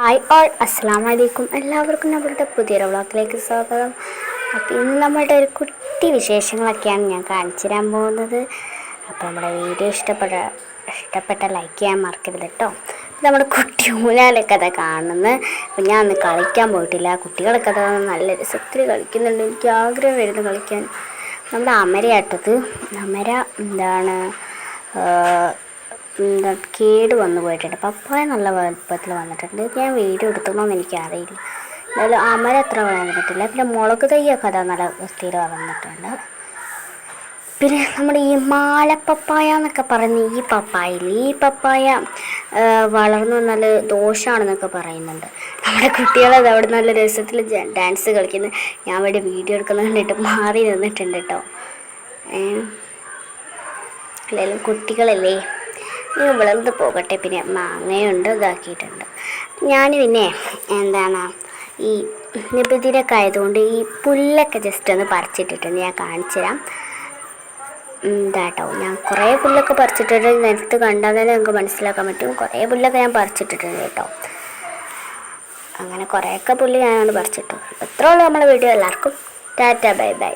Hi all, അസ്സാം വലൈക്കും. എല്ലാവർക്കും നമ്മളുടെ പുതിയൊരു വ്ളോഗിലേക്ക് സ്വാഗതം. അപ്പോൾ ഇന്ന് നമ്മളുടെ ഒരു കുട്ടി വിശേഷങ്ങളൊക്കെയാണ് ഞാൻ കാണിച്ചു തരാൻ പോകുന്നത്. അപ്പോൾ നമ്മുടെ വീഡിയോ ഇഷ്ടപ്പെട്ട ലൈക്ക് ചെയ്യാൻ മറക്കരുത് കേട്ടോ. നമ്മുടെ കുട്ടി ഊഞ്ഞാലൊക്കെ അതാ കാണുന്നത്. അപ്പോൾ ഞാൻ അന്ന് കളിക്കാൻ പോയിട്ടില്ല. കുട്ടികളൊക്കെ അതാ നല്ല രസത്തിൽ കളിക്കുന്നുണ്ട്. എനിക്ക് ആഗ്രഹം വരുന്നു കളിക്കാൻ. നമ്മുടെ അമരയാട്ടത് അമര കേട് വന്നു പോയിട്ടുണ്ട്. പപ്പായ നല്ല വലുപ്പത്തിൽ വന്നിട്ടുണ്ട്. ഞാൻ വീഡിയോ എടുത്തോളാമെന്ന് എനിക്കറിയില്ല. എന്നാലും അമര അത്ര വളർന്നിട്ടില്ല. പിന്നെ മുളക് തൈയൊക്കെ അതാ നല്ല വൃത്തിയിൽ വളർന്നിട്ടുണ്ട്. പിന്നെ നമ്മുടെ ഈ മാലപ്പപ്പായ എന്നൊക്കെ പറയുന്ന ഈ പപ്പായ വളർന്നു നല്ല ദോഷമാണെന്നൊക്കെ പറയുന്നുണ്ട്. നമ്മുടെ കുട്ടികളത് അവിടെ നല്ല രസത്തിൽ ഡാൻസ് കളിക്കുന്നത് ഞാൻ അവിടെ വീഡിയോ എടുക്കുന്നത് കണ്ടിട്ട് മാറി നിന്നിട്ടുണ്ട് കേട്ടോ. അല്ലെങ്കിൽ കുട്ടികളല്ലേ, വിളർന്ന് പോകട്ടെ. പിന്നെ മാങ്ങയുണ്ട്, ഇതാക്കിയിട്ടുണ്ട്. ഞാൻ പിന്നെ ഈ നിബിതിരൊക്കെ ആയതുകൊണ്ട് ഈ പുല്ലൊക്കെ ജസ്റ്റ് ഒന്ന് പറിച്ചിട്ടിട്ടുണ്ട്. ഞാൻ കാണിച്ചു തരാം. കേട്ടോ, ഞാൻ കുറേ പുല്ലൊക്കെ പറിച്ചിട്ടിട്ട് നിലത്ത് കണ്ടാൽ തന്നെ നമുക്ക് മനസ്സിലാക്കാൻ പറ്റും. കുറേ പുല്ലൊക്കെ ഞാൻ പറിച്ചിട്ടിട്ടുണ്ട് കേട്ടോ. അങ്ങനെ കുറേയൊക്കെ പുല്ല് ഞാനോട് പറിച്ചിട്ടു. എത്ര ഉള്ളൂ നമ്മുടെ വീഡിയോ. എല്ലാവർക്കും ടാറ്റ, ബൈ ബൈ.